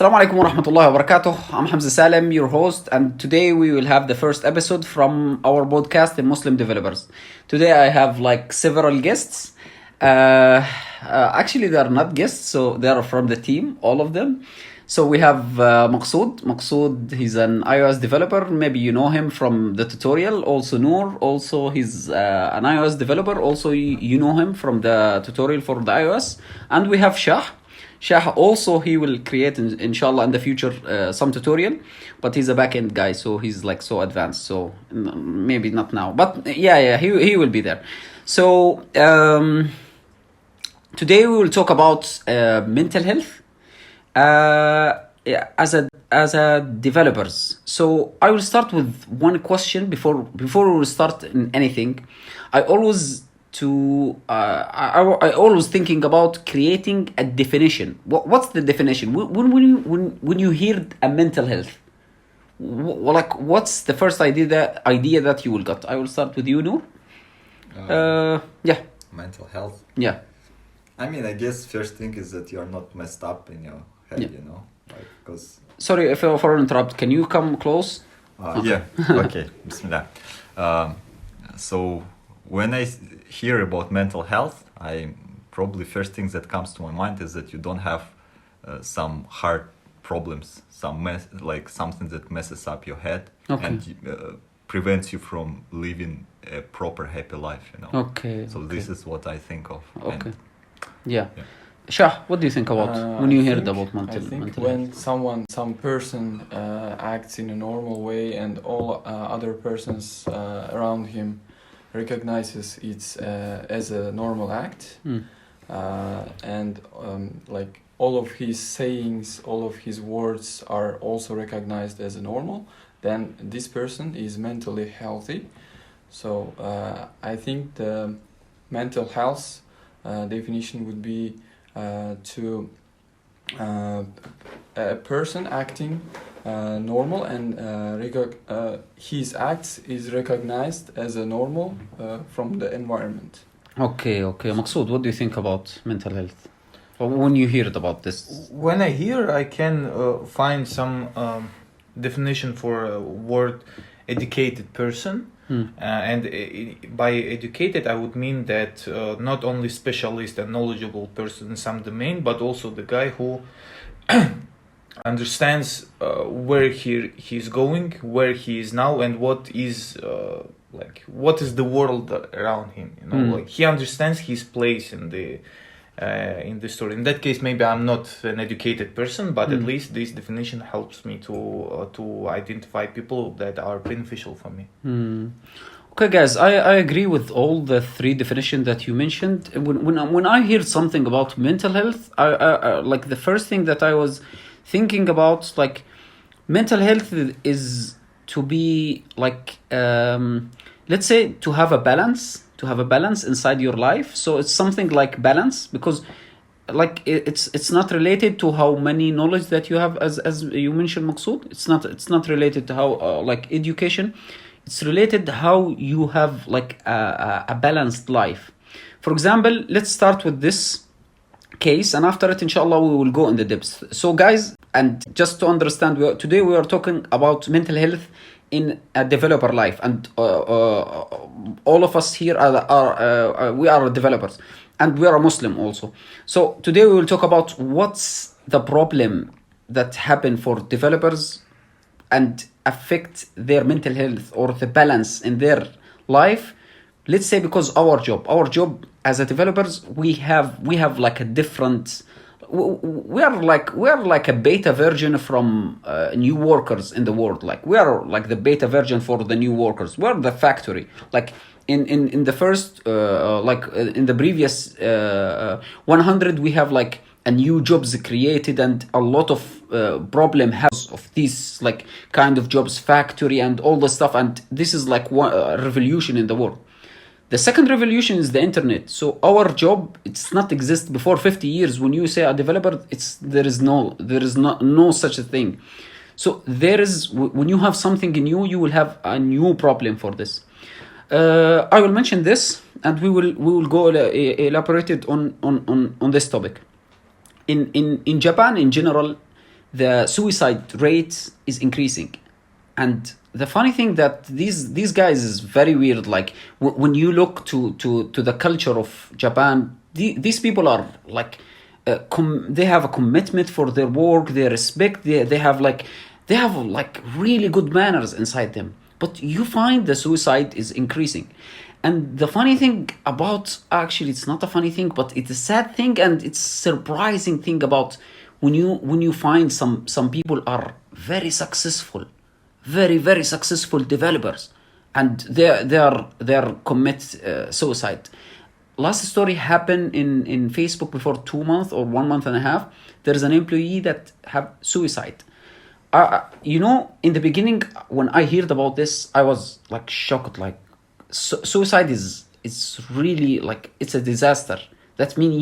Assalamu alaikum wa rahmatullahi wa barakatuh. I'm Hamza Salem, your host, and today we will have the first episode from our podcast, The Muslim Developers. Today I have like several guests. Actually, they are not guests, so they are from the team, all of them. So we have Maqsood. Maqsood, he's an iOS developer. Maybe you know him from the tutorial. Also Noor, also he's an iOS developer. Also you know him from the tutorial for the iOS. And we have Shah. Shah also, he will create inshallah in the future some tutorial, but he's a backend guy, so he's like so advanced, so maybe not now, but yeah, he will be there. So today we will talk about mental health as a developers. So I will start with one question before we will start in anything. I always thinking about creating a definition. What's the definition? When you hear a mental health, like what's the first idea that you will get? I will start with you, Noor. Yeah. Mental health. Yeah. I mean, I guess first thing is that you are not messed up in your head, Yeah. you know, like because. Sorry if I interrupt. Can you come close? Okay. Yeah. Okay. Bismillah. So when I hear about mental health, I probably first thing that comes to my mind is that you don't have some heart problems, like something that messes up your head and prevents you from living a proper happy life, you know. Okay. So this is what I think of. Okay. Yeah. Shah, what do you think about when you heard about mental health? When some person acts in a normal way and all other persons around him recognizes it as a normal act, and like all of his sayings, all of his words are also recognized as a normal, then this person is mentally healthy. So I think the mental health definition would be to a person acting normal and his acts is recognized as a normal from the environment. Okay. Maqsood, what do you think about mental health? Or when you heard about this? When I hear, I can find some definition for a word educated person. And by educated, I would mean that not only specialist and knowledgeable person in some domain, but also the guy who understands where he's going, where he is now, and what is the world around him. You know, like he understands his place in the story. In that case, maybe I'm not an educated person, but at least this definition helps me to identify people that are beneficial for me. Okay, guys, I agree with all the three definitions that you mentioned. When I hear something about mental health, I like the first thing that I was thinking about, like mental health is to be like let's say to have a balance inside your life. So it's something like balance, because like it's not related to how many knowledge that you have, as you mentioned, Maqsood. It's not related to how like education. It's related how you have like a balanced life. For example, let's start with this case, and after it, inshallah, we will go in the depths. So guys, and just to understand, today we are talking about mental health in a developer life, and all of us here we are developers, and we are a Muslim also. So today we will talk about what's the problem that happen for developers and affect their mental health or the balance in their life. Let's say because our job as a developers, we have like a different. We are like a beta version from new workers in the world. Like we are like the beta version for the new workers. We're the factory. Like in the first in the previous 100, we have like a new jobs created and a lot of problem has of these like kind of jobs, factory and all the stuff. And this is like one revolution in the world. The second revolution is the internet. So our job, it's not exist before 50 years. When you say a developer, there is no such a thing. So there is, when you have something new, you will have a new problem for this. I will mention this, and we will go elaborated on this topic. In Japan in general, the suicide rate is increasing. And the funny thing that these guys is very weird. Like when you look to the culture of Japan, these people are like they have a commitment for their work. They respect. They have like really good manners inside them. But you find the suicide is increasing. And the funny thing about, actually it's not a funny thing, but it's a sad thing, and it's surprising thing about when you find some people are very successful, very successful developers, and they are commit suicide. Last story happened in Facebook before 2 months or 1 month and a half. There is an employee that have suicide. In the beginning when I heard about this, I was like shocked. Like suicide is really like, it's a disaster. That means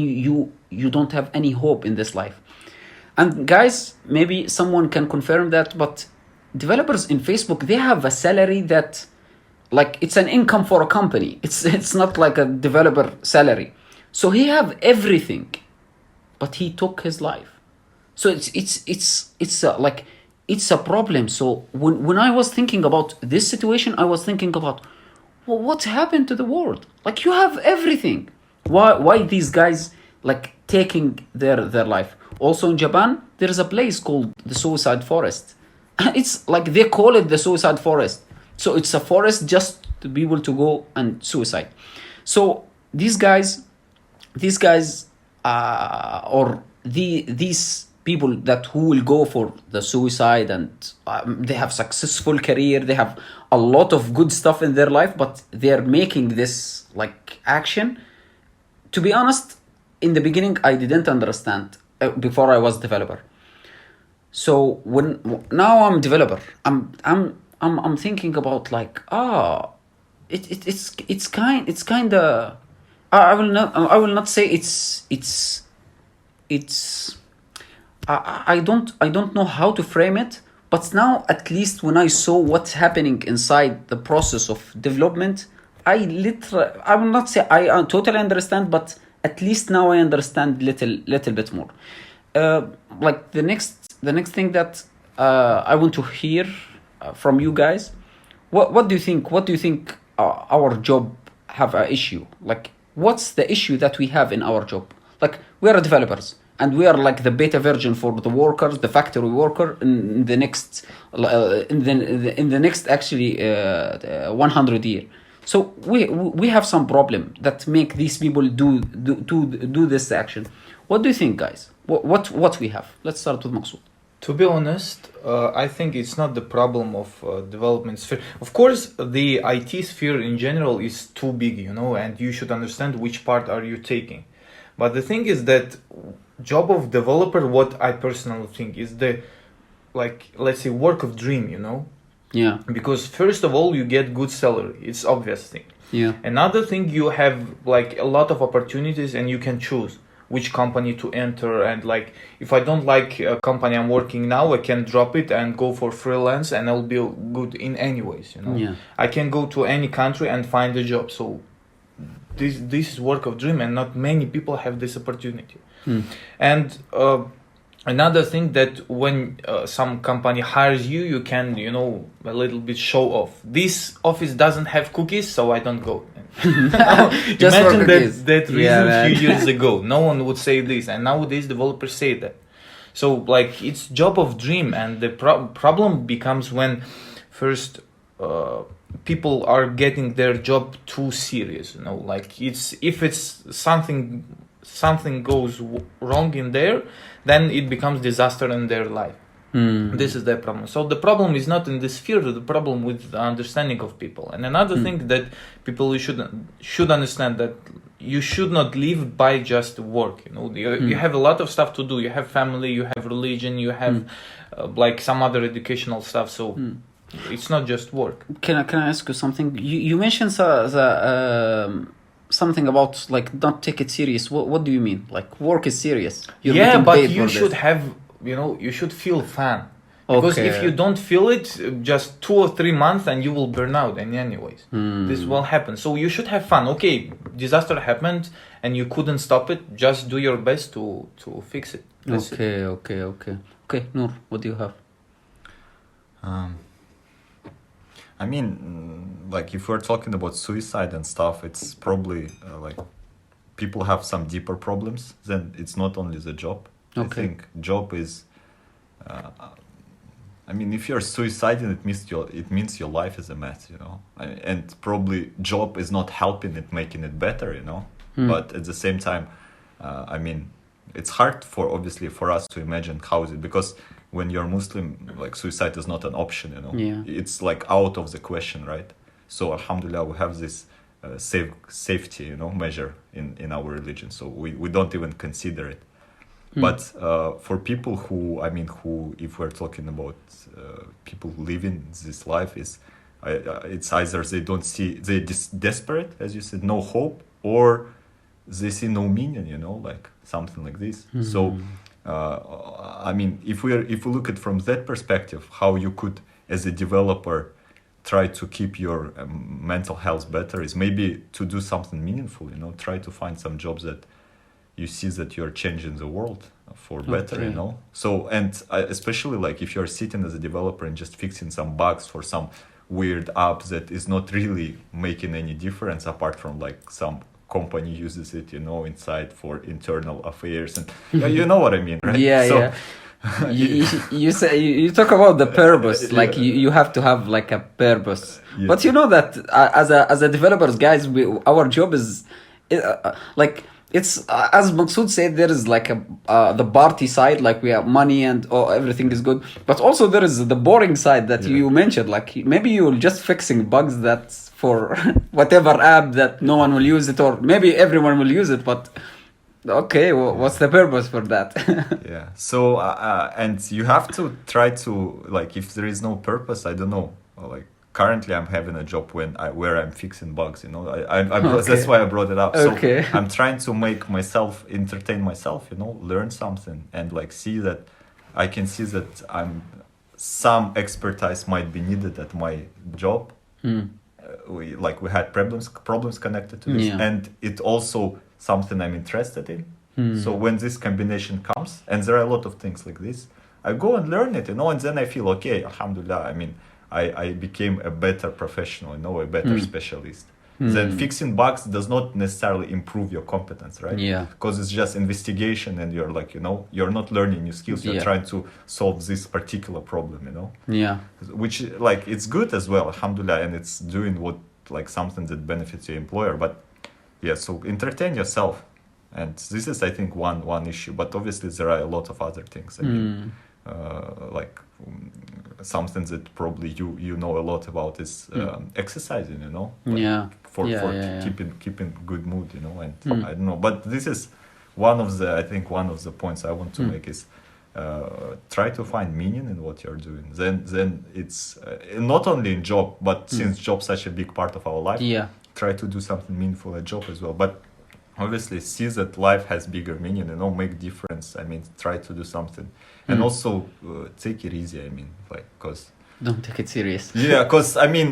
you don't have any hope in this life. And guys, maybe someone can confirm that, but developers in Facebook, they have a salary that, like, it's an income for a company. It's not like a developer salary. So he have everything, but he took his life. So it's a problem. So when I was thinking about this situation, I was thinking about, well, what happened to the world? Like, you have everything. Why these guys like taking their life? Also in Japan, there is a place called the Suicide Forest. It's like they call it the Suicide Forest. So it's a forest just to be able to go and suicide. So these guys, or these people that who will go for the suicide, and they have successful career, they have a lot of good stuff in their life, but they're making this like action. To be honest, in the beginning, I didn't understand before I was developer. So now I'm developer, I'm thinking about like, it's kind of, I will not say it's I don't know how to frame it, but now at least when I saw what's happening inside the process of development, I will not say I totally understand, but at least now I understand little bit more. Like the next thing that I want to hear from you guys, what do you think? What do you think our job have an issue? Like, what's the issue that we have in our job? Like, we are developers, and we are like the beta version for the workers, the factory worker in the next in the next actually 100 years. So we have some problem that make these people do this action. What do you think, guys? What we have? Let's start with Maqsood. To be honest, I think it's not the problem of development sphere. Of course, the IT sphere in general is too big, and you should understand which part are you taking. But the thing is that job of developer, what I personally think is the, like, let's say, work of dream, Yeah. Because first of all, you get good salary. It's obvious thing. Yeah. Another thing, you have like a lot of opportunities, and you can choose which company to enter. And like, if I don't like a company I'm working now, I can drop it and go for freelance, and I'll be good in any ways, Yeah. I can go to any country and find a job. So this is work of dream, and not many people have this opportunity. And another thing, that when some company hires you, you can, a little bit show off. This office doesn't have cookies, so I don't go. Just Imagine cookies. that reason Yeah, few years ago. No one would say this, and nowadays developers say that. So like, it's job of dream, and the problem becomes when first people are getting their job too serious. Like, if it's something goes wrong in there, then it becomes disaster in their life. This is the problem. So the problem is not in the sphere, the problem with the understanding of people. And another thing that people should understand, that you should not live by just work. You have a lot of stuff to do. You have family, you have religion, you have like some other educational stuff. So it's not just work. Can I ask you something? You mentioned something about like not take it serious. What do you mean? Like, work is serious? You're getting but paid you for should this. have, you should feel fun. Because Okay. if you don't feel it, just 2 or 3 months, and you will burn out. And anyways, this will happen. So you should have fun. Okay, disaster happened, and you couldn't stop it. Just do your best to fix it. That's it. Okay. Okay, Noor, what do you have? I mean, like if we're talking about suicide and stuff, it's probably like people have some deeper problems. Then it's not only the job. I Okay. think job is. I mean, if you're suicidal, it means your life is a mess, you know. And probably job is not helping it, making it better, you know. But at the same time, I mean, it's hard obviously for us to imagine how is it, because when you're Muslim, like suicide is not an option, you know. Yeah. It's like out of the question, right? So alhamdulillah, we have this safety, you know, measure in our religion. So we don't even consider it. But for people who, I mean, if we're talking about people living this life, it's either they don't see, they're desperate, as you said, no hope, or they see no meaning, you know, like something like this. So, I mean, if we look at from that perspective, how you could, as a developer, try to keep your mental health better is maybe to do something meaningful, you know, try to find some jobs that you see that you're changing the world for better, Okay. you know. So, and especially like if you're sitting as a developer and just fixing some bugs for some weird app that is not really making any difference apart from like some company uses it, you know, inside for internal affairs, and you know what I mean, right? Yeah, So, yeah. You say you talk about the purpose, like you have to have like a purpose. Yeah. But you know that as a developers, guys, our job is like it's as Maksud said, there is like the party side, like we have money and everything is good, but also there is the boring side that you mentioned, like maybe you're just fixing bugs that's for whatever app that no one will use it, or maybe everyone will use it, but okay, what's the purpose for that? Yeah. So and you have to try to, like, if there is no purpose, I don't know, like currently I'm having a job where I'm fixing bugs, you know. That's why I brought it up. Okay. So I'm trying to make myself entertain myself, you know, learn something, and like see that I can see that some expertise might be needed at my job. We had problems connected to this, Yeah. and it also something I'm interested in. So when this combination comes, and there are a lot of things like this, I go and learn it, you know, and then I feel okay, alhamdulillah. I mean, I became a better professional, you know, a better specialist. Then fixing bugs does not necessarily improve your competence, right? Yeah. Because it's just investigation, and you're like, you know, you're not learning new skills. You're Yeah. trying to solve this particular problem, you know. Yeah. Which, like, it's good as well, alhamdulillah, and it's doing like something that benefits your employer. But yeah, so entertain yourself, and this is, I think, one issue. But obviously there are a lot of other things. I mean, like something that probably you know a lot about is exercising, you know. Like, Yeah. For Yeah. keeping good mood, you know. And I don't know, but this is one of the points I want to make is try to find meaning in what you're doing. Then it's not only in job, but since job's such a big part of our life, Yeah. try to do something meaningful at job as well. But obviously see that life has bigger meaning, you know, make difference. I mean, try to do something, and also take it easy. I mean, like, cause Don't take it serious. yeah, because I mean,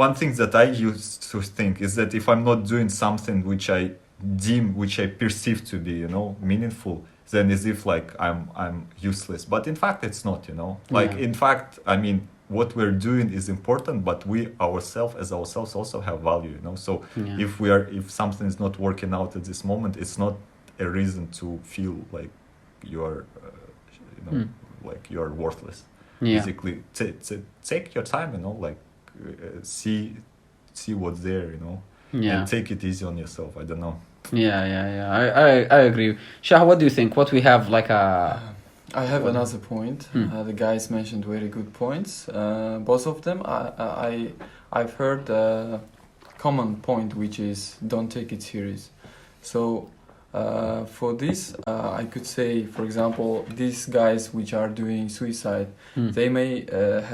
one thing that I used to think is that if I'm not doing something which I perceive to be, you know, meaningful, then as if like I'm useless. But in fact, it's not, you know. Like, Yeah. in fact, I mean, what we're doing is important, but we ourselves also have value, you know. So Yeah. if something is not working out at this moment, it's not a reason to feel like you're, you know, like you're worthless. Yeah. Basically, take your time, you know, like see what's there, you know, Yeah. and take it easy on yourself. I don't know. Yeah. I agree. Shah, what do you think? What we have like a I have another point. The guys mentioned very good points. Both of them. I've heard a common point, which is don't take it serious. So for this, I could say, for example, these guys which are doing suicide, they may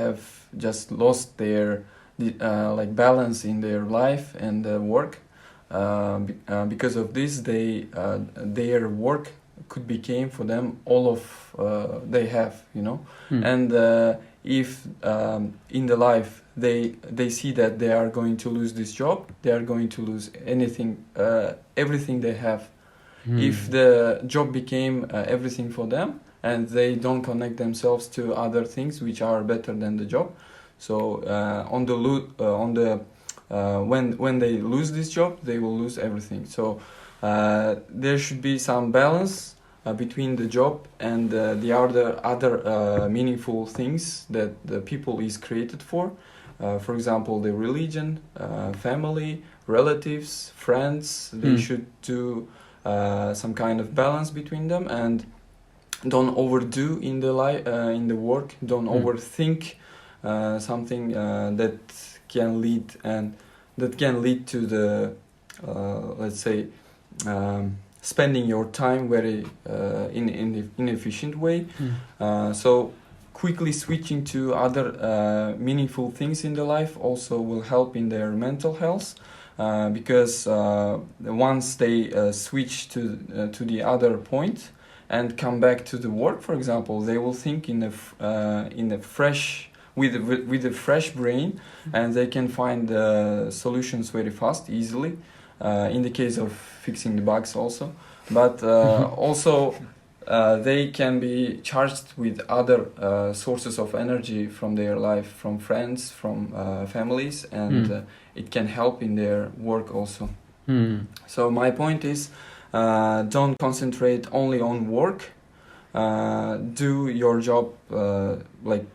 have just lost their like balance in their life and work. Because of this, their work could become for them all of they have, you know. And if in the life they see that they are going to lose this job, they are going to lose everything they have. If the job became everything for them, and they don't connect themselves to other things which are better than the job. So when they lose this job, they will lose everything. So there should be some balance between the job and the other meaningful things that the people is created for. For example, the religion, family, relatives, friends. They should do some kind of balance between them, and don't overdo in the work. Don't overthink something that can lead to the let's say spending your time very in inefficient way. So quickly switching to other meaningful things in the life also will help in their mental health, because once they switch to the other point and come back to the work, for example, they will think in a fresh with a fresh brain, and they can find solutions very fast, easily. In the case of fixing the bugs also, but also they can be charged with other sources of energy from their life, from friends, from families, and it can help in their work also. So my point is, don't concentrate only on work. Do your job, like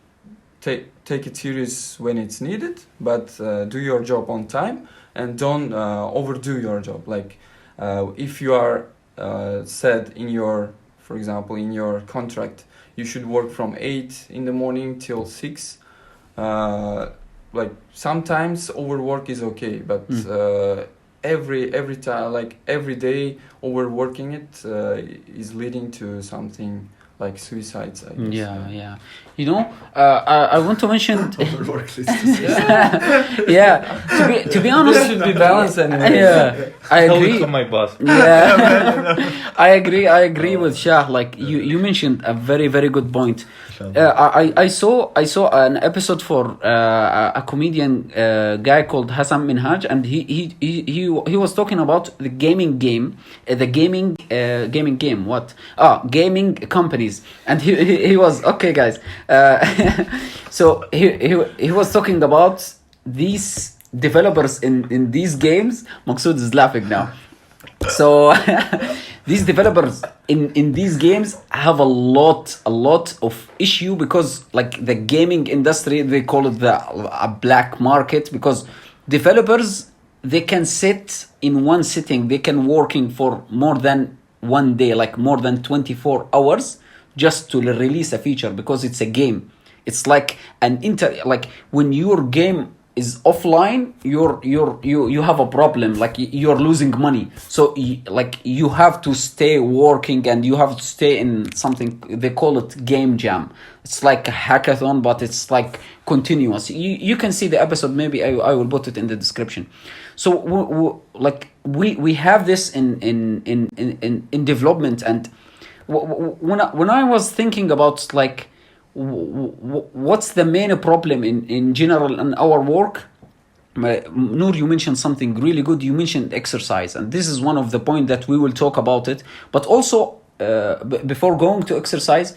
take it serious when it's needed, but do your job on time, and don't overdo your job. Like if you are said in your, for example, in your contract, you should work from 8 in the morning till 6. Like sometimes overwork is okay, but every time, like every day, overworking it is leading to something like suicides, I guess. Yeah. You know, I want to mention. Overwork list. Yeah. To be honest, There should be balance anyway. Yeah, I agree. From my boss. Yeah, I agree with Shah. Like you mentioned a very good point. I saw an episode for a comedian guy called Hassan Minhaj, and he was talking about the gaming companies, and he was okay, guys. So he was talking about these developers in these games. Maqsood is laughing now. So these developers in these games have a lot of issue, because like the gaming industry, they call it a black market, because developers, they can sit in one sitting, they can working for more than one day, like more than 24 hours, just to release a feature, because it's a game. It's like like when your game is offline, you have a problem, like you're losing money. So you have to stay working, and you have to stay in something, they call it game jam. It's like a hackathon, but it's like continuous. You can see the episode, maybe I will put it in the description. So we have this in development, and when I was thinking about like what's the main problem in general in our work, Noor, you mentioned something really good. You mentioned exercise, and this is one of the points that we will talk about it. But also before going to exercise,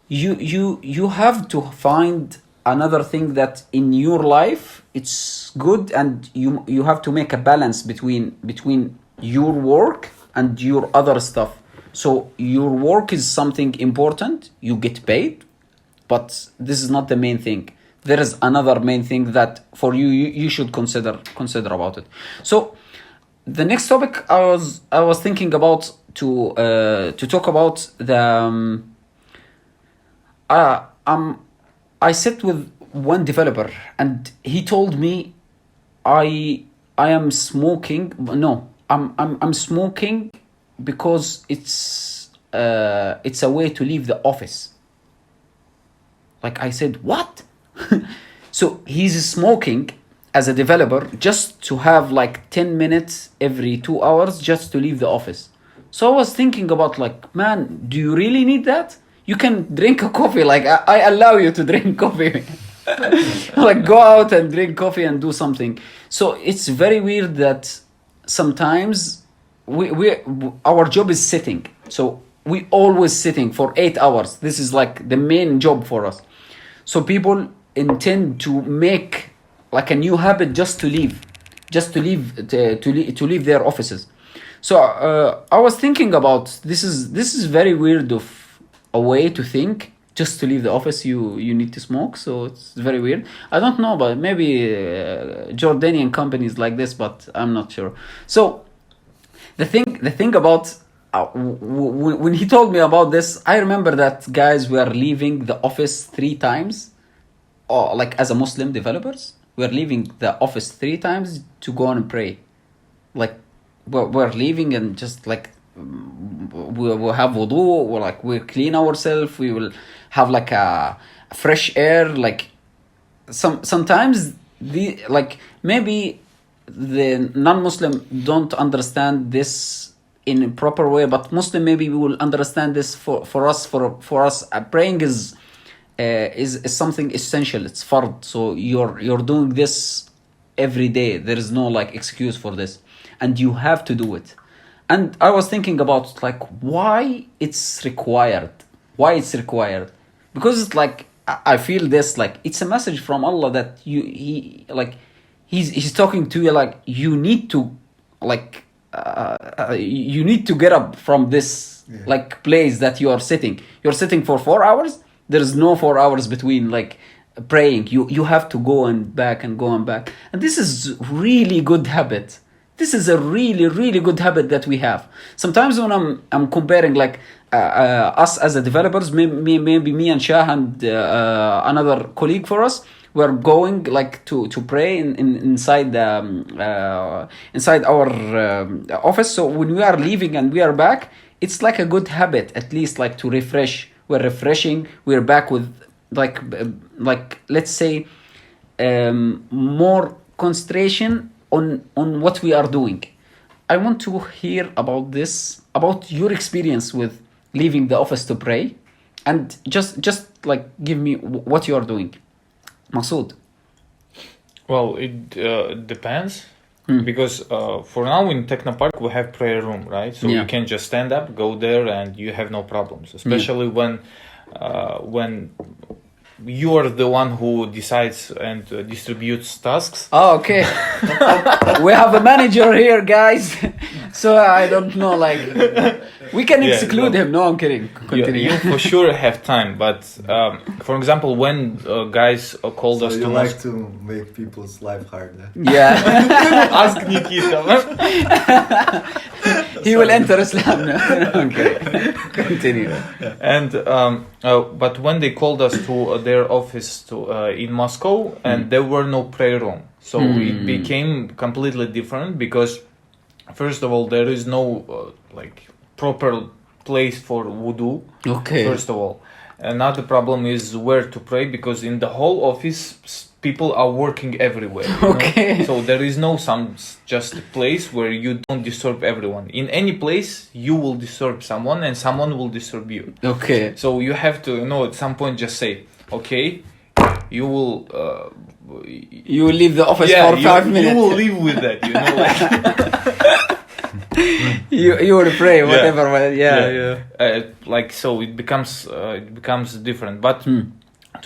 you have to find another thing that in your life it's good, and you have to make a balance between your work and your other stuff. So your work is something important, you get paid, but this is not the main thing. There is another main thing that for you should consider about it. So the next topic I was thinking about to talk about the I sit with one developer, and he told me I am smoking. No, I'm smoking because it's a way to leave the office. Like I said, what? So he's smoking as a developer just to have like 10 minutes every 2 hours just to leave the office. So I was thinking about like, man, do you really need that? You can drink a coffee. Like I allow you to drink coffee. Like go out and drink coffee and do something. So it's very weird that sometimes our job is sitting. So we always sitting for 8 hours. This is like the main job for us. So people intend to make like a new habit just to leave, to leave their offices. So I was thinking about this is very weird of a way to think. Just to leave the office, you need to smoke. So it's very weird. I don't know, but maybe Jordanian companies like this, but I'm not sure. So the thing about when he told me about this, I remember that guys were leaving the office 3 times, or like as a Muslim developers, we're leaving the office 3 times to go and pray. Like we're leaving and just like we'll have wudu, or like we'll clean ourselves, we will have like a fresh air. Like sometimes the like maybe the non-Muslim don't understand this in a proper way, but Muslim maybe we will understand this. For us praying is something essential. It's fard. So you're doing this every day. There is no like excuse for this, and you have to do it. And I was thinking about like why it's required. Because it's like I feel this like it's a message from Allah that he's talking to you, like you need to like you need to get up from this like place that you are sitting. You're sitting for 4 hours. There is no 4 hours between like praying. You have to go and back and go and back. And this is really good habit. This is a really, really good habit that we have. Sometimes when I'm comparing like us as a developers, maybe me and Shah and another colleague for us, we're going like to pray inside inside our office. So when we are leaving and we are back, it's like a good habit, at least like to refresh. We're refreshing. We're back with like let's say more concentration on what we are doing. I want to hear about this, about your experience with leaving the office to pray, and just like give me what you are doing. Masood. Well, it depends. Because for now in Technopark we have prayer room, right? So you can just stand up, go there, and you have no problems. Especially when you are the one who decides and distributes tasks. Oh, okay. We have a manager here, guys. So I don't know, like we can exclude him. No, I'm kidding. Continue. You for sure have time, but for example, when guys called us you to like to make people's life harder. Yeah. ask Nikita. He will enter Islam now. Okay. Continue. And but when they called us to their office in Moscow, and there were no prayer room, so it became completely different. Because first of all, there is no like proper place for wudu. Okay. First of all, another problem is where to pray, because in the whole office people are working everywhere. Okay. So there is no just a place where you don't disturb everyone. In any place you will disturb someone, and someone will disturb you. Okay. So you have to at some point just say, okay, you will You will leave the office for 5 minutes. You will live with that, like. you will pray whatever. Like, so it becomes different. But to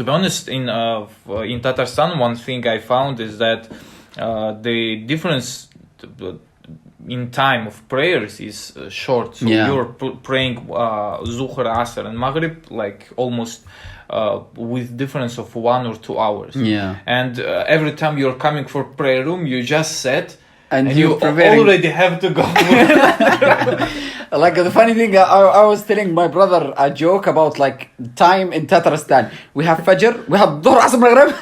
be honest, in Tatarstan, one thing I found is that the difference in time of prayers is short. So you're praying Zuhr, Asr and Maghrib like almost with difference of 1 or 2 hours. Yeah. And every time you're coming for prayer room, you just set and you already have to go. Like the funny thing, I was telling my brother a joke about like time in Tatarstan. We have Fajr, we have Dhuhr, Asr, Maghrib.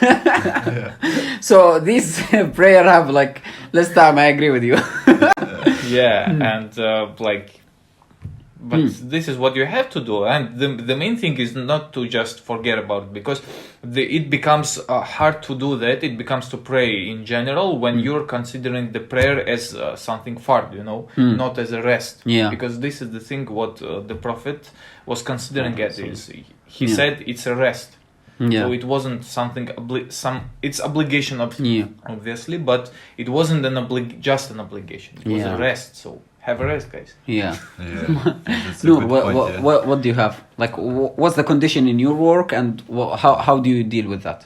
So these prayer have like less time. I agree with you. And but this is what you have to do, and the main thing is not to just forget about it, because it becomes hard to do that. It becomes to pray in general when you're considering the prayer as something fard, not as a rest. Because this is the thing what the Prophet was considering it is. He said it's a rest. So it wasn't something it's obligation obviously, but it wasn't just an obligation. It was a rest. So have a rest, guys. Yeah. Yeah, that's a No, good what, point, what, yeah. what do you have? Like, what's the condition in your work, and how do you deal with that?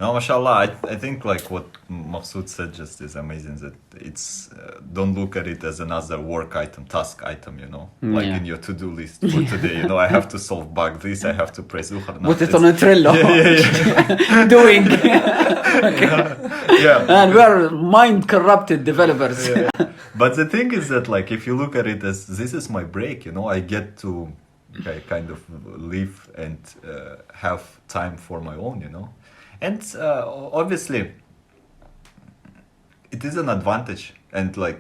No, mashallah, I think like what Maqsood said just is amazing, that it's don't look at it as another work item, task item, you know, like Yeah. in your to-do list for today, you know, I have to solve bug this, I have to pray Zuhar. No, Put it it's- on a Trello. Doing. yeah. And we're mind-corrupted developers. Yeah. But the thing is that, like, if you look at it as this is my break, you know, I get to kind of live and have time for my own, you know. And obviously, it is an advantage. And like,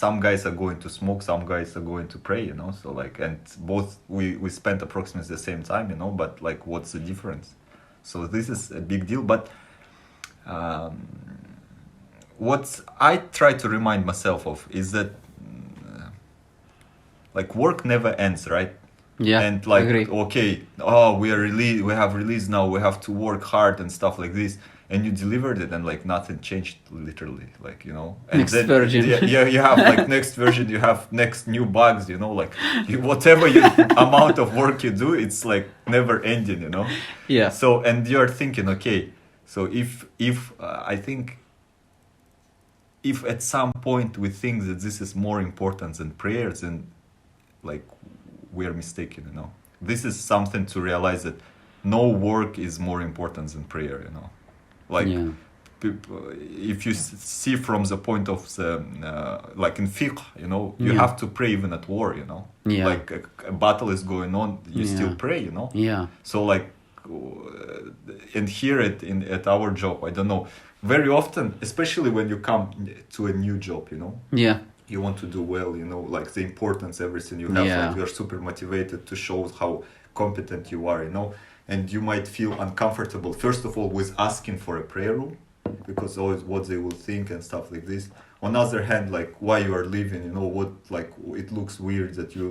some guys are going to smoke, some guys are going to pray, you know. So like, and both we spent approximately the same time, you know. But like, what's the difference? So this is a big deal. But what I try to remind myself of is that like work never ends, right? Yeah, And like, agree. okay, we have released now, we have to work hard and stuff like this, and you delivered it, and like nothing changed, literally, like, you know. And Next version. Yeah, you have like next version, you have next new bugs, you know, like whatever amount of work you do, it's like never ending, you know. Yeah. So, and you're thinking, okay, so if I think if at some point we think that this is more important than prayers, then like we're mistaken, you know. This is something to realize, that no work is more important than prayer, you know. Like, Yeah. if you see from the point of the like in fiqh, you know, you Yeah. have to pray even at war, you know. Yeah. Like a battle is going on, you Yeah. still pray, you know. Yeah. So like, and here at our job, I don't know, very often, especially when you come to a new job, you know, Yeah. you want to do well, you know, like the importance, everything you have, Yeah. like you're super motivated to show how competent you are, you know, and you might feel uncomfortable, first of all, with asking for a prayer room, because always what they will think and stuff like this. On the other hand, like, why you are leaving, you know, what, like, it looks weird that you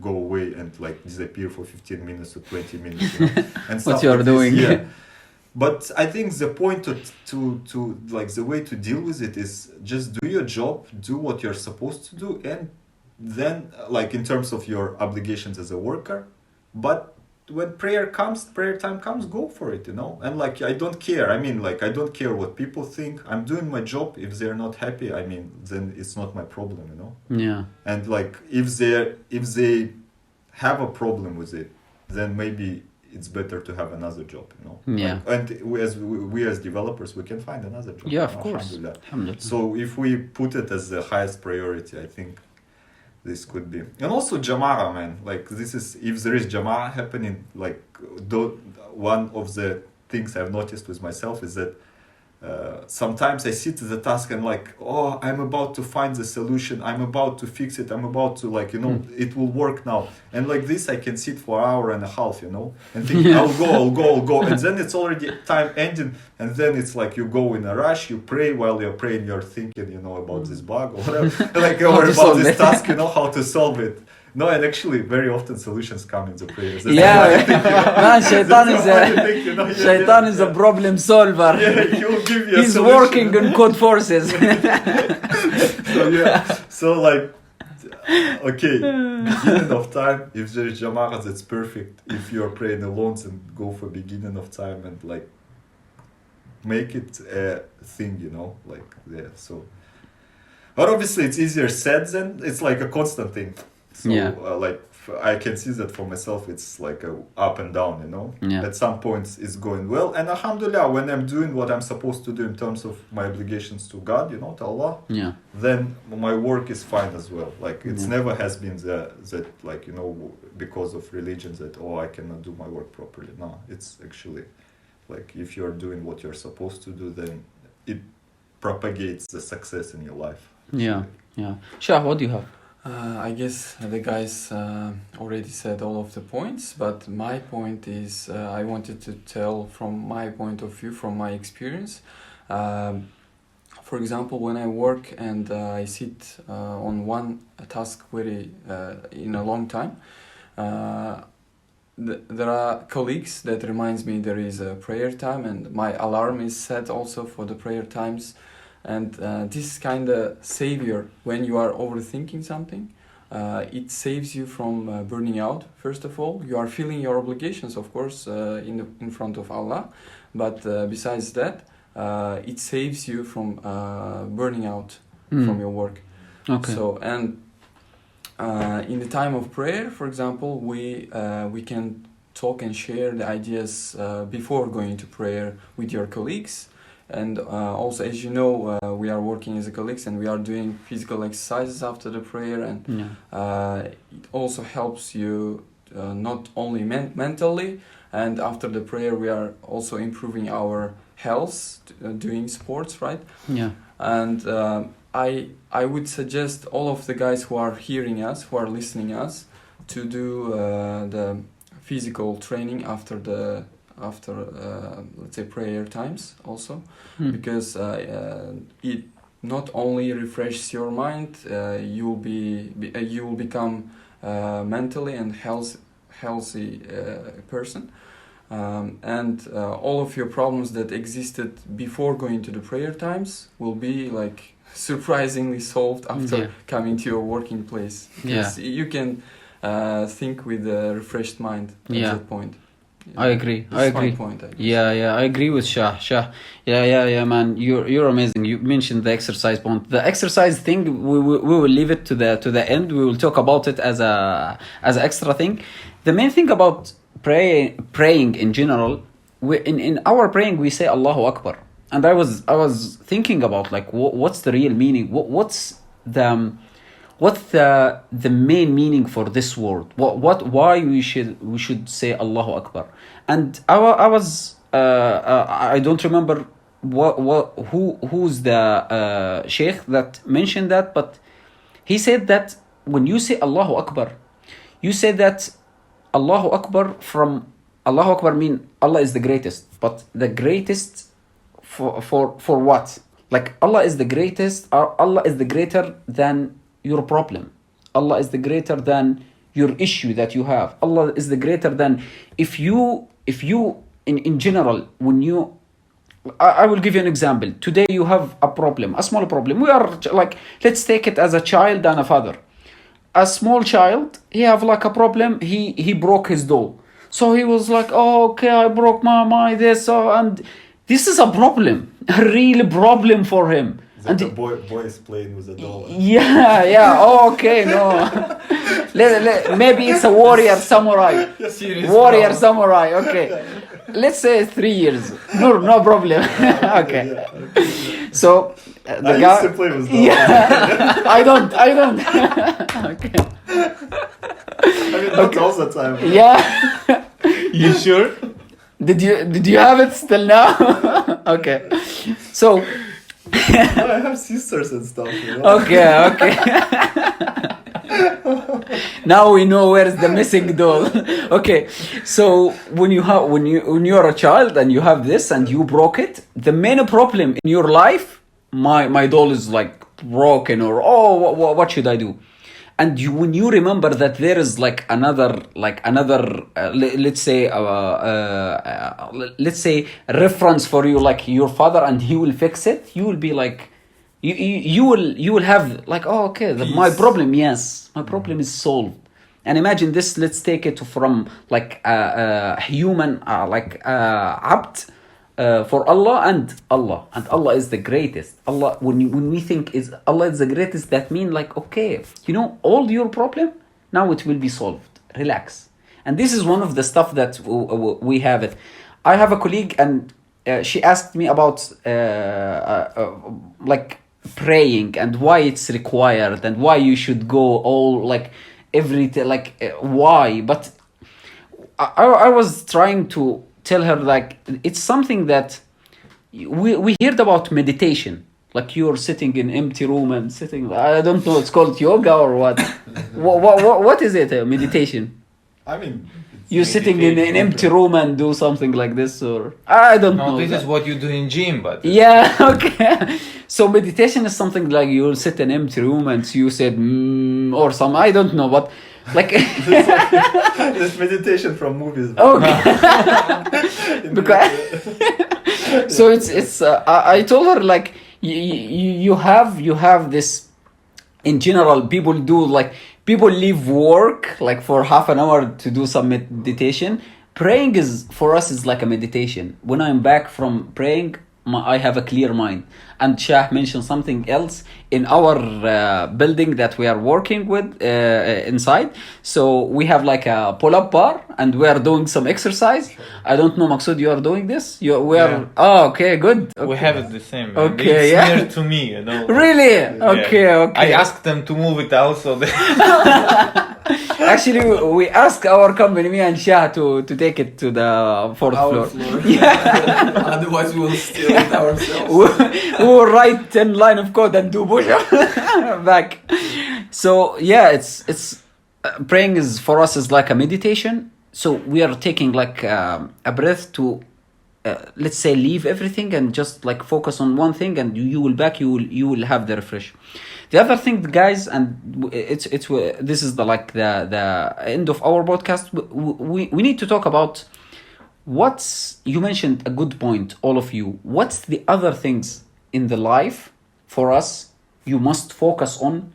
go away and like disappear for 15 minutes or 20 minutes, you know, and stuff What you are like this, doing. yeah. But I think the point to like the way to deal with it is just do your job, do what you're supposed to do, and then like in terms of your obligations as a worker. But when prayer time comes, go for it, you know. And like, I don't care. I mean, like, I don't care what people think. I'm doing my job. If they're not happy, I mean, then it's not my problem, you know. Yeah. And like, if they have a problem with it, then maybe it's better to have another job, you know. Yeah. Like, and we as developers, we can find another job. Yeah, you of know, course. alhamdulillah. Alhamdulillah. So if we put it as the highest priority, I think this could be. And also Jama'ah, man. Like, this is, if there is Jama'ah happening, like, one of the things I've noticed with myself is that sometimes I sit at the task and like, oh, I'm about to find the solution, I'm about to fix it, I'm about to, like, you know, it will work now. And like this, I can sit for an hour and a half, you know, and think, I'll go. And then it's already time ending. And then it's like you go in a rush, you pray, while you're praying, you're thinking, you know, about this bug or whatever, like, or to about solve this it. task, you know, how to solve it. No, and actually, very often solutions come in the prayers. That's Yeah. the funny thing, you know? Man, Shaitan is That's the funny thing, you know? Shaitan is a problem solver. Yeah, he'll give you a He's solution, working you know? on code forces. So yeah, so like, okay, beginning of time, if there is Jama'ah, that's perfect. If you're praying alone, then go for beginning of time and like make it a thing, you know, like, yeah, so. But obviously it's easier said than, it's like a constant thing. So Yeah. like, I can see that for myself, it's like a up and down, you know. Yeah. At some points it's going well, and alhamdulillah, when I'm doing what I'm supposed to do in terms of my obligations to God, you know, to Allah, Yeah. then my work is fine as well. Like, it's Yeah. never has been that like, you know, because of religion that, oh, I cannot do my work properly. No, it's actually like, if you're doing what you're supposed to do, then it propagates the success in your life. Yeah. Yeah. Shah, what do you have? I guess the guys already said all of the points, but my point is I wanted to tell from my point of view, from my experience. For example, when I work and I sit on one task very in a long time, there are colleagues that reminds me there is a prayer time, and my alarm is set also for the prayer times. and this kind of savior when you are overthinking something. It saves you from burning out. First of all, you are feeling your obligations, of course, in front of Allah, but besides that, it saves you from burning out from your work. Okay. So, and in the time of prayer, for example, we can talk and share the ideas before going to prayer with your colleagues. And also, as you know, we are working as a colleagues and we are doing physical exercises after the prayer, and it also helps you not only mentally, and after the prayer we are also improving our health, doing sports, right? Yeah. And I would suggest all of the guys who are hearing us, who are listening us, to do the physical training after let's say prayer times also, because it not only refreshes your mind, you will become mentally and healthy person, and all of your problems that existed before going to the prayer times will be like surprisingly solved after coming to your working place. You can think with a refreshed mind at that point. I agree. I agree. My point, I guess. Yeah, I agree with Shah. Yeah, man. You're amazing. You mentioned the exercise point. The exercise thing, we will leave it to the end. We will talk about it as a extra thing. The main thing about praying in general, in our praying we say Allahu Akbar, and I was thinking about like what's the real meaning? What's the main meaning for this word? Why we should say Allahu Akbar? And I was I don't remember who's the sheikh that mentioned that, but he said that when you say Allahu Akbar, you say that Allahu Akbar from Allahu Akbar mean Allah is the greatest, but the greatest for what? Like Allah is the greatest, Allah is the greater than your problem. Allah is the greater than your issue that you have. Allah is the greater than if you in general, when you I will give you an example. Today you have a problem, a small problem. We are like, let's take it as a child and a father. A small child, he have like a problem, he broke his doll. So he was like, oh, okay, I broke my this, and this is a problem, a real problem for him. And the boy is playing with a doll. Yeah. Oh, okay, no. Maybe it's a warrior samurai. Warrior samurai. Okay. Let's say 3 years. No problem. Okay. So the I guy. used to play with dolls. Yeah. I don't. Okay. I mean, not all the time. Yeah. You sure? Did you have it still now? Okay. So. I have sisters and stuff, you know? Okay. Now we know where's the missing doll. Okay, so when you're a child and you have this and you broke it, the main problem in your life, my doll is like broken, or what should I do? And when you remember that there is like another let's say reference for you, like your father, and he will fix it, you will be like you will have like, oh, okay, my problem is solved. And imagine this, let's take it from like a human abd for Allah, and Allah is the greatest. Allah, when we think is Allah is the greatest, that mean like, okay, all your problem now it will be solved. Relax. And this is one of the stuff that we have it. I have a colleague, and she asked me about like praying and why it's required and why you should go all like why. But I was trying to tell her like it's something that we heard about meditation, like you're sitting in empty room and sitting, I don't know, it's called yoga or what. What is it, meditation? I mean, you're sitting in an empty room and do something like this, or I don't know. No, this is what you do in gym, but yeah, okay. So meditation is something like you'll sit in an empty room and you said or some, I don't know, but like this meditation from movies. Okay. Because so it's I told her like you have this. In general, people leave work like for half an hour to do some meditation. Praying is for us is like a meditation. When I'm back from praying, I have a clear mind. And Shah mentioned something else in our building that we are working with inside. So we have like a pull-up bar, and we are doing some exercise. I don't know, Maksud, you are doing this? We are. Yeah. Oh, okay, good. We have it the same. Okay, It's yeah. near to me, you know. Really? Yeah. Okay. I asked them to move it out, so they Actually, we asked our company, me and Shah, to take it to the fourth Our floor. floor. Yeah. Otherwise, we will steal it ourselves. we will write 10 line of code and do push-up back. So yeah, it's praying is for us is like a meditation. So we are taking like a breath to let's say leave everything and just like focus on one thing, and you will have the refresh. The other thing, guys, and it's this is the end of our podcast. We need to talk about you mentioned a good point, all of you. What's the other things in the life for us you must focus on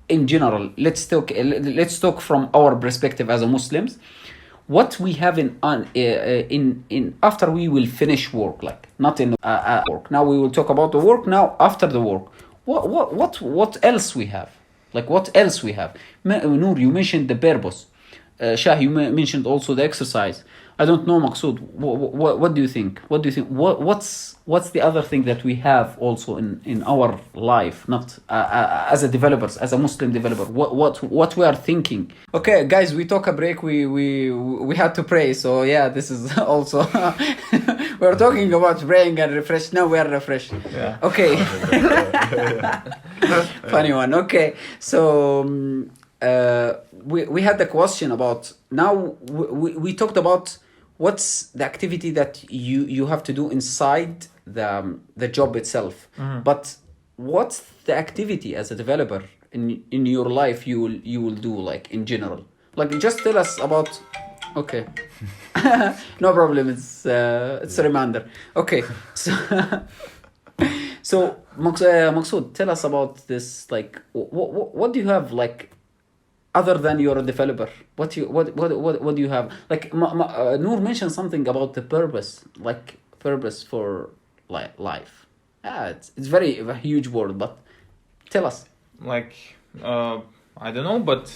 in general? Let's talk from our perspective as a Muslims. What we have in after we will finish work, like not in work. Now we will talk about the work. Now after the work, what else we have? Like what else we have? Noor, you mentioned the purpose. Shah, you mentioned also the exercise. I don't know, Maqsood. What do you think? What's the other thing that we have also in our life, not as a developers, as a Muslim developer? What we are thinking? Okay, guys, we took a break. We had to pray. So yeah, this is also we're talking about praying and refresh. Now we are refreshed. Yeah. Okay. Funny one. Okay, so. We had the question about now we talked about what's the activity that you have to do inside the job itself, but what's the activity as a developer in your life you will do, like in general? Like just tell us about. Okay. No problem, it's a reminder. Okay, so Maqsood, tell us about this, like what do you have, like other than you're a developer? What do you have? Like Noor mentioned something about the purpose, like purpose for life. Yeah, it's a huge word, but tell us. like I don't know, but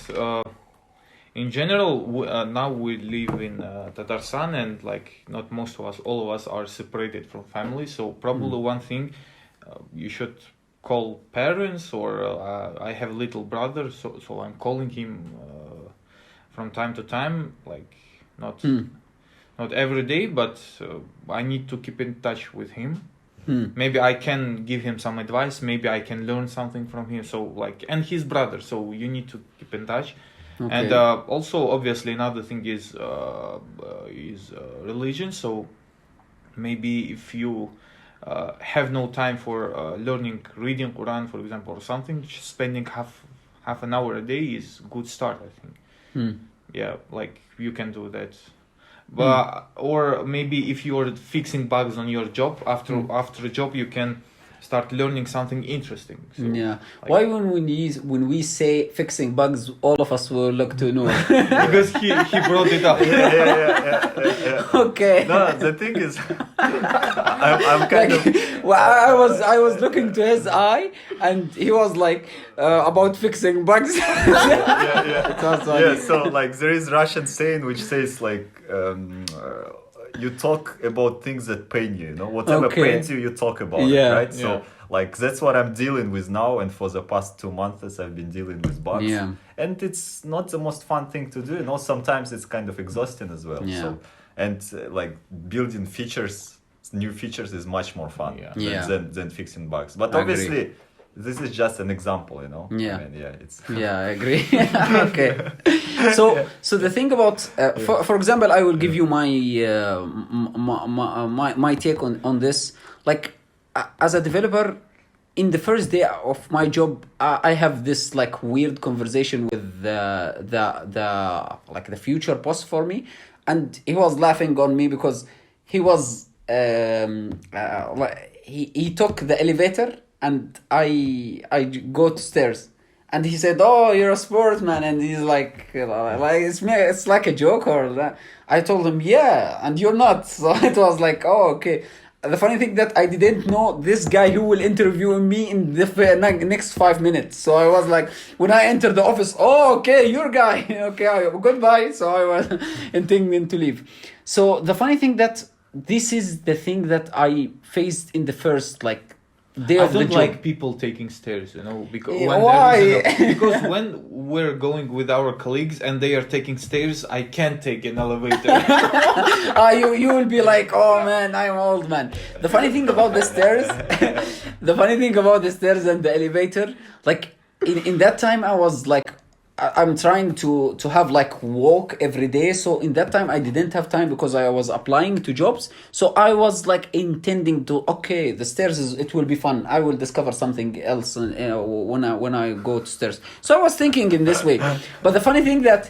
in general, now we live in Tatarstan, and like not most of us, all of us are separated from family. So probably one thing you should call parents, or I have a little brother, so I'm calling him from time to time, like not every day, but I need to keep in touch with him. Maybe I can give him some advice, maybe I can learn something from him. So like, and his brother, so you need to keep in touch. Okay. And also obviously another thing is religion. So maybe if you have no time for reading Quran, for example, or something, just spending half an hour a day is good start, I think. Yeah, like you can do that. But or maybe if you're fixing bugs on your job, after a job you can start learning something interesting. So, yeah. like, Why when we say fixing bugs, all of us will look to Noor? because he brought it up. Yeah. Okay. No, the thing is, I'm kind of. Well, I was looking to his eye, and he was like about fixing bugs. Yeah. It was funny. Yeah, so like there is Russian saying which says like you talk about things that pain you, whatever Okay. pains you talk about Yeah, it, right? yeah. So like that's what I'm dealing with now, and for the past 2 months I've been dealing with bugs. Yeah. And it's not the most fun thing to do, sometimes it's kind of exhausting as well. Yeah. So and like building new features is much more fun Yeah. Yeah. than fixing bugs. But I obviously this is just an example, Yeah. I mean, yeah, it's Yeah, I agree. Okay. So the thing about, for example, I will give you my take on this. Like, as a developer, in the first day of my job, I have this like weird conversation with the future boss for me, and he was laughing on me because he was he took the elevator and I go to stairs. And he said, "Oh, you're a sportsman," and he's like it's like a joke or that. I told him, "Yeah," and you're not. So it was like, "Oh, okay." The funny thing that I didn't know this guy who will interview me in the next 5 minutes. So I was like, when I entered the office, "Oh, okay, your guy, okay, goodbye." So I was intending to leave. So the funny thing that this is the thing that I faced in the first day I of the don't job. like people taking stairs, because Yeah, when why? because when we're going with our colleagues and they are taking stairs, I can't take an elevator. You will be like, "Oh man, I'm old man." The funny thing about the stairs, the funny thing about the stairs and the elevator, like in that time I was like, I'm trying to have walk every day. So in that time I didn't have time because I was applying to jobs. So I was intending to, okay, the stairs it will be fun. I will discover something else when I go to stairs. So I was thinking in this way. But the funny thing that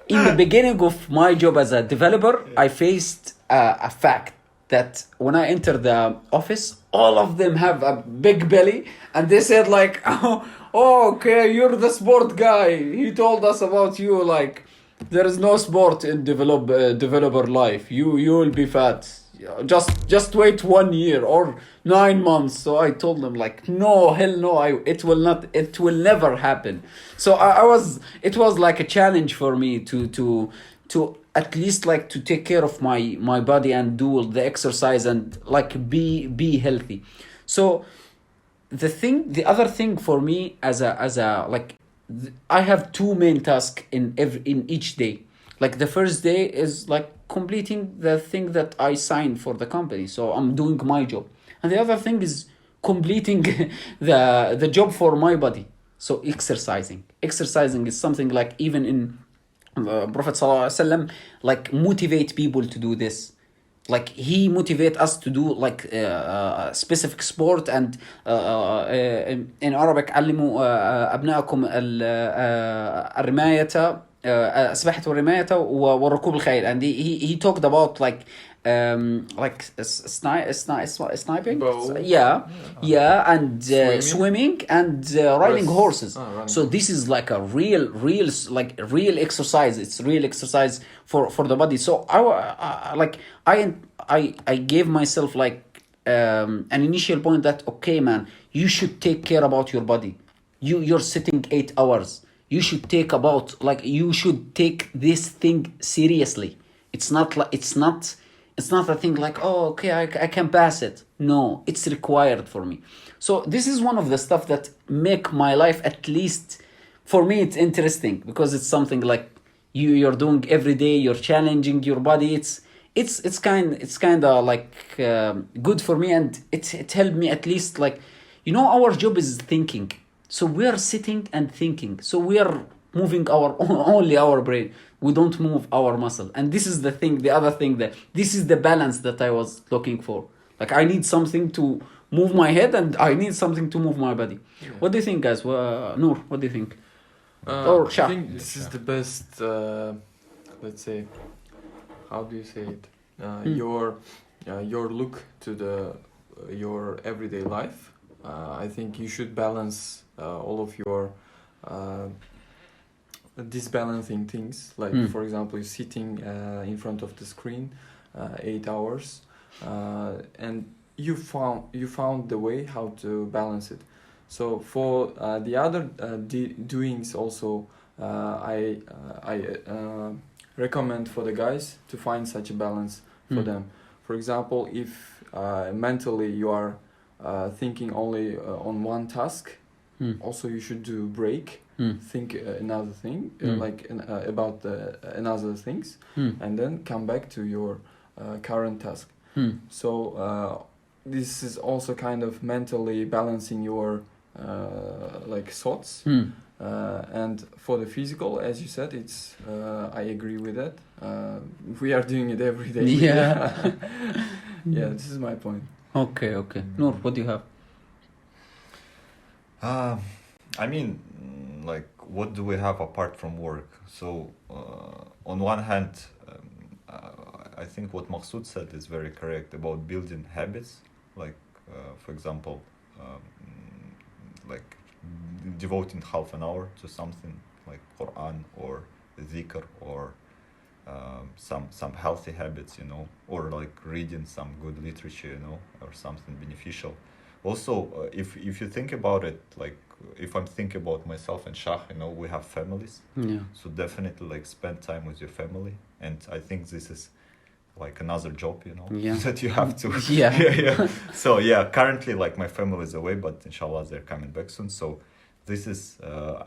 in the beginning of my job as a developer, I faced a fact that when I entered the office, all of them have a big belly, and they said "Oh, okay, you're the sport guy. He told us about you. There is no sport in developer life. You will be fat. Just wait 1 year or 9 months." So I told them no, hell no, it will not, it will never happen. So it was like a challenge for me to at least to take care of my body and do the exercise and be healthy. So the other thing for me as a I have two main tasks in each day. The first day is completing the thing that I signed for the company, so I'm doing my job, and the other thing is completing the job for my body. So exercising is something even in the Prophet ﷺ motivate people to do this. He motivate us to do specific sport, and in Arabic علموا أبنائكم الرماية سباحة والرماية وركوب الخيل. And he talked about sniping. Bow. Yeah, and swimming and riding horses. Running. So this is a real exercise. It's real exercise for the body. So I gave myself an initial point that, okay man, you should take care about your body. You're sitting 8 hours. You should take this thing seriously. It's not a thing oh, okay, I can pass it. No, it's required for me. So this is one of the stuff that make my life, at least for me, it's interesting, because it's something you're doing every day. You're challenging your body. It's kind of good for me, and it helped me at least our job is thinking. So we are sitting and thinking. So we are moving only our brain. We don't move our muscle. And this is the other thing, that this is the balance that I was looking for. I need something to move my head, and I need something to move my body. Yeah. What do you think, guys? Noor, what do you think? I think this is the best, let's say, how do you say it? Your look to your everyday life. I think you should balance all of your disbalancing things. For example, you're sitting in front of the screen 8 hours, and you found the way how to balance it. So for the other doings also, I recommend for the guys to find such a balance for them. For example, if mentally you are thinking only on one task, also you should do break, think another thing, about another things, and then come back to your current task. So this is also kind of mentally balancing your thoughts. And for the physical, as you said, it's I agree with that. We are doing it every day. Yeah. Yeah, this is my point. Okay. Noor, what do you have? I mean, what do we have apart from work? So, on one hand, I think what Maksud said is very correct about building habits. for example, like devoting half an hour to something like Quran or zikr or some healthy habits, you know, or like reading some good literature, you know, or something beneficial. Also, if you think about it, like if I'm thinking about myself and Shah, you know, we have families, Yeah. so definitely like spend time with your family, and I think this is like another job, you know, Yeah. that you have to. Yeah. yeah. So yeah, currently like my family is away, but inshallah they're coming back soon. So this is,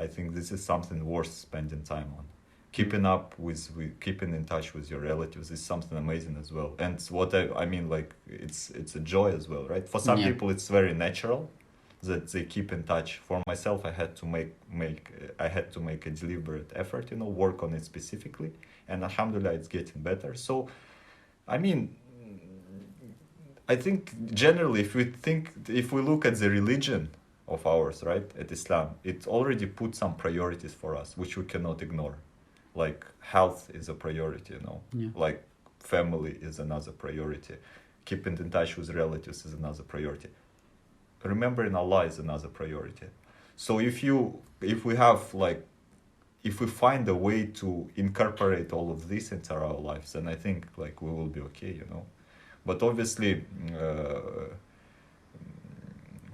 I think this is something worth spending time on. Keeping up with keeping in touch with your relatives is something amazing as well. And what I mean, like it's a joy as well, right? For some Yeah. people, it's very natural that they keep in touch. For myself, I had to make a deliberate effort, you know, work on it specifically, and alhamdulillah, it's getting better. So, I mean, I think generally, if we look at the religion of ours, right, at Islam, it already puts some priorities for us, which we cannot ignore. Like health is a priority, you know, Yeah. like family is another priority, keeping in touch with relatives is another priority, remembering Allah is another priority. So if we find a way to incorporate all of this into our lives, then I think like we will be okay, you know. But obviously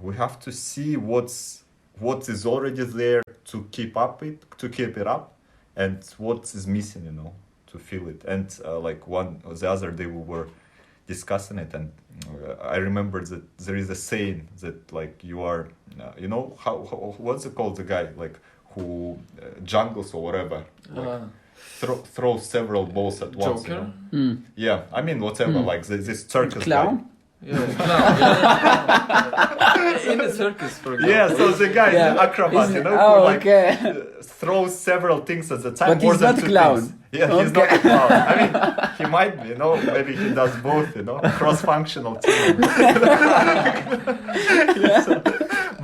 we have to see what is already there to keep it up, and what is missing, you know, to feel it. And like the other day we were discussing it, and I remember that there is a saying that like you are, you know, how what's it called, the guy like who jungles or whatever, like, throws several balls at once. You Joker? know? Yeah, I mean whatever, like this circus Clown? guy. Yeah, clown. Yeah. In the circus, for example. Yeah, so the guy, Yeah. the acrobat, you know, Oh, who like okay. throws several things at the time. But more he's than not two clown. things. Yeah, he's Okay. not a clown. I mean, he might be, you know, maybe he does both, you know, cross-functional team.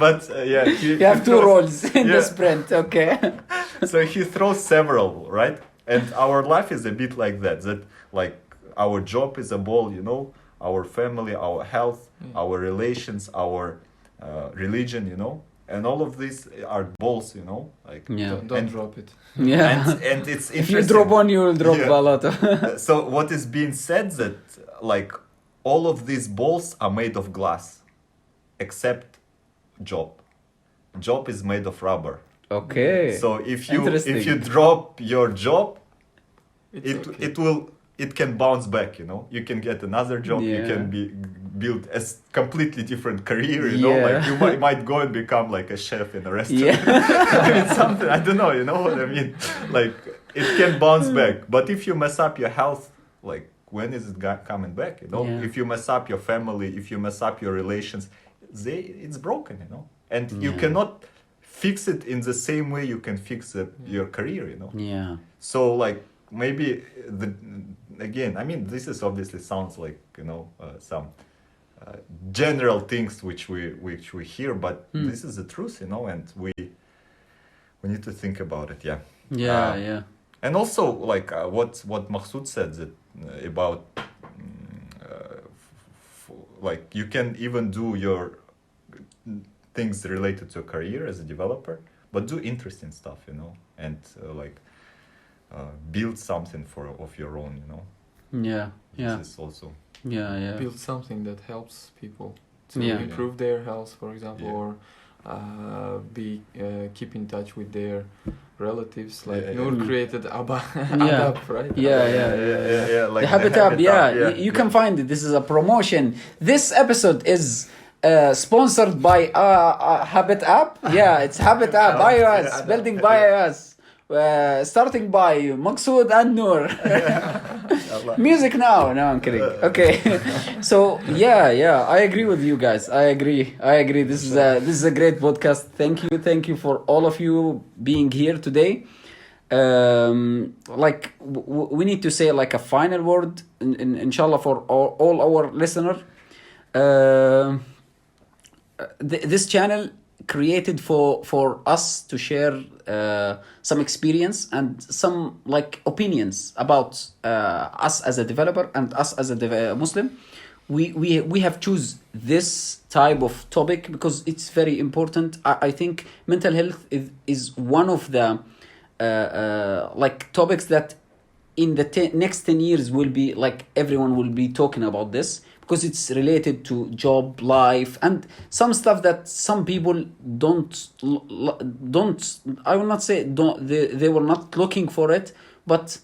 But yeah, You have two roles in the sprint, okay. So he throws several, right? And our life is a bit like that. That like our job is a ball, you know, our family, our health, our relations, our religion, you know, and all of these are balls, you know, like Yeah. Don't drop it. Yeah. and it's If you interesting. drop one, you will drop Yeah. a lot of. So what is being said that like all of these balls are made of glass, except job. Job is made of rubber. Okay. So if you Interesting. drop your job, It's okay. it can bounce back, you know. You can get another job. You Yeah. can build a completely different career, you know. Yeah. Like you might go and become like a chef in a restaurant. Yeah. I mean, something, I don't know, you know what I mean? Like it can bounce back, but if you mess up your health, like when is it coming back? You know, Yeah. if you mess up your family, if you mess up your relations, it's broken, you know, and you Yeah. cannot fix it in the same way you can fix your career, you know. Yeah. So like maybe again, I mean, this is obviously sounds like, you know, some general things which we hear, but this is the truth, you know, and we need to think about it. Yeah. Yeah. Yeah. And also like what Mahsoud said that about like you can even do your things related to a career as a developer, but do interesting stuff, you know, and like build something of your own, you know. Yeah. Yeah. This is also Yeah. Yeah. Build something that helps people to Yeah. improve their health, for example, Yeah. or keep in touch with their relatives. Like Yeah, Noor yeah. created ABBA, Yeah. ADAP, right? Yeah, yeah. like The Habit App, yeah. yeah. You can find it. This is a promotion. This episode is sponsored by Habit App. Yeah, it's Habit App by us, building by us. Starting by Maqsood and Noor. Music now. No, I'm kidding. Okay. So yeah, I agree with you guys. I agree. This is a great podcast. Thank you for all of you being here today. Like we need to say like a final word, inshallah, for all our listener. This channel created for us to share some experience and some like opinions about us as a developer and us as a Muslim. we have choose this type of topic because it's very important. I think mental health is one of the like topics that in the next 10 years will be like everyone will be talking about this because it's related to job, life, and some stuff that some people don't I will not say don't they were not looking for it, but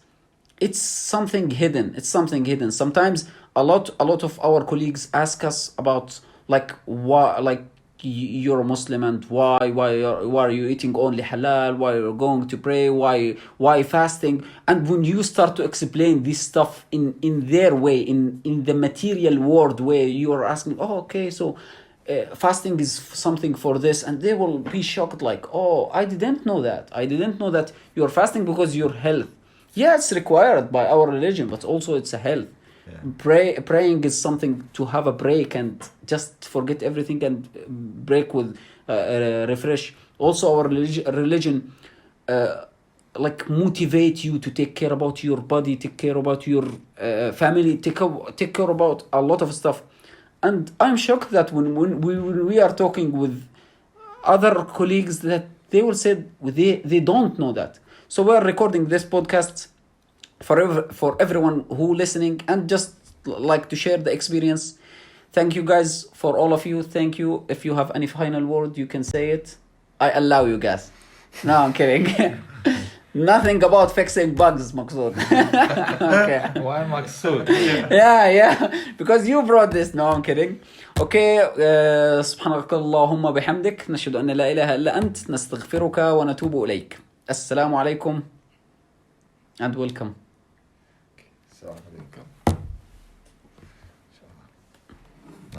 it's something hidden. It's something hidden. Sometimes a lot of our colleagues ask us about like why, like you're a Muslim and why are you eating only halal? Why you're going to pray? Why fasting? And when you start to explain this stuff in their way, in the material world way, you are asking, oh, okay, so fasting is something for this, and they will be shocked, like, oh, I didn't know that. I didn't know that you're fasting because your health. Yeah, it's required by our religion, but also it's a health. Praying is something to have a break and just forget everything and break with refresh. Also, our religion like motivate you to take care about your body, take care about your family, take care about a lot of stuff. And I'm shocked that when we are talking with other colleagues that they will say they don't know that. So we are recording this podcast for everyone who listening and just like to share the experience. Thank you guys, for all of you. Thank you. If you have any final word, you can say it. I allow you guys. No, I'm kidding. Nothing about fixing bugs, Maqsood. Okay. Why Maqsood? Yeah, because you brought this. No, I'm kidding. Okay. سبحانك اللهم بحمدك نشهد أن لا إله إلا أنت نستغفرك ونتوب إليك. السلام عليكم and welcome. Assalamu alaikum.